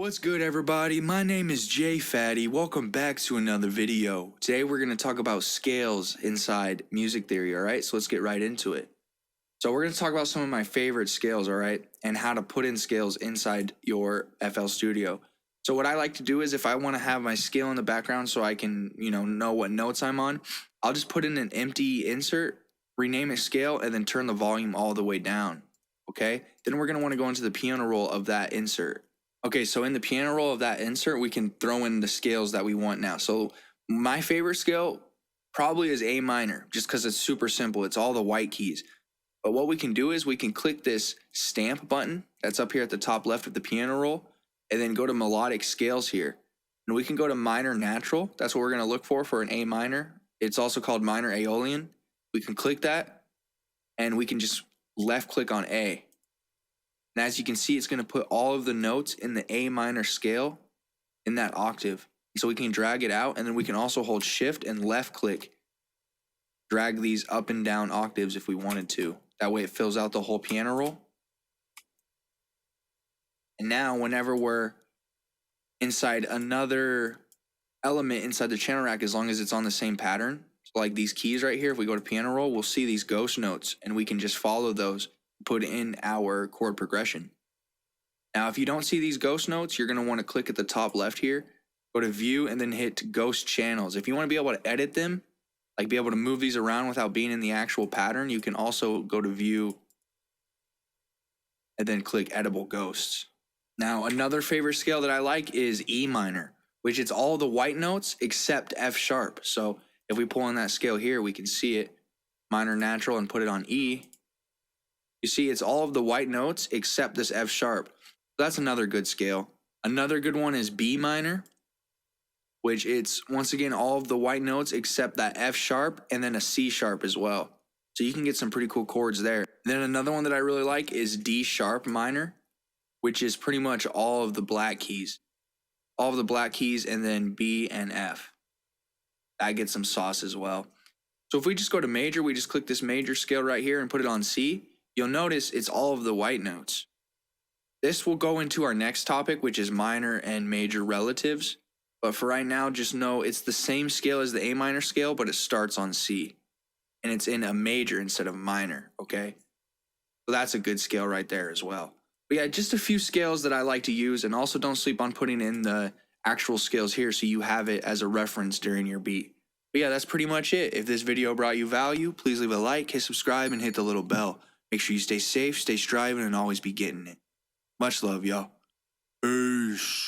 What's good, everybody? My name is Jay Fatty. Welcome back to another video. Today we're going to talk about scales inside music theory, alright? So let's get right into it. So we're going to talk about some of my favorite scales, alright? And how to put in scales inside your FL Studio. So what I like to do is if I want to have my scale in the background so I can, know what notes I'm on, I'll just put in an empty insert, rename it scale, and then turn the volume all the way down, okay? Then we're going to want to go into the piano roll of that insert. Okay, so in the piano roll of that insert, we can throw in the scales that we want now. So my favorite scale probably is A minor, just because it's super simple. It's all the white keys. But what we can do is we can click this stamp button that's up here at the top left of the piano roll, and then go to Melodic Scales here. And we can go to minor natural. That's what we're going to look for an A minor. It's also called minor Aeolian. We can click that, and we can just left click on A. And as you can see, it's going to put all of the notes in the A minor scale in that octave. So we can drag it out, and then we can also hold shift and left click, drag these up and down octaves if we wanted to. That way it fills out the whole piano roll. And now whenever we're inside another element inside the channel rack, as long as it's on the same pattern, so like these keys right here, if we go to piano roll, we'll see these ghost notes, and we can just follow those, put in our chord progression. Now, if you don't see these ghost notes, you're going to want to click at the top left here, go to view, and then hit ghost channels. If you want to be able to edit them, like be able to move these around without being in the actual pattern, you can also go to view and then click editable ghosts. Now, another favorite scale that I like is E minor, which it's all the white notes except F sharp. So if we pull on that scale here, we can see it, minor natural, and put it on E. You see, it's all of the white notes except this F sharp. That's another good scale. Another good one is B minor, which it's, once again, all of the white notes except that F sharp and then a C sharp as well. So you can get some pretty cool chords there. Then another one that I really like is D sharp minor, which is pretty much all of the black keys. All of the black keys and then B and F. That gets some sauce as well. So if we just go to major, we just click this major scale right here and put it on C. You'll notice it's all of the white notes. This will go into our next topic, which is minor and major relatives. But for right now, just know it's the same scale as the A minor scale, but it starts on C. And it's in a major instead of minor, okay? So that's a good scale right there as well. But yeah, just a few scales that I like to use, and also don't sleep on putting in the actual scales here so you have it as a reference during your beat. But yeah, that's pretty much it. If this video brought you value, please leave a like, hit subscribe, and hit the little bell. Make sure you stay safe, stay striving, and always be getting it. Much love, y'all. Peace.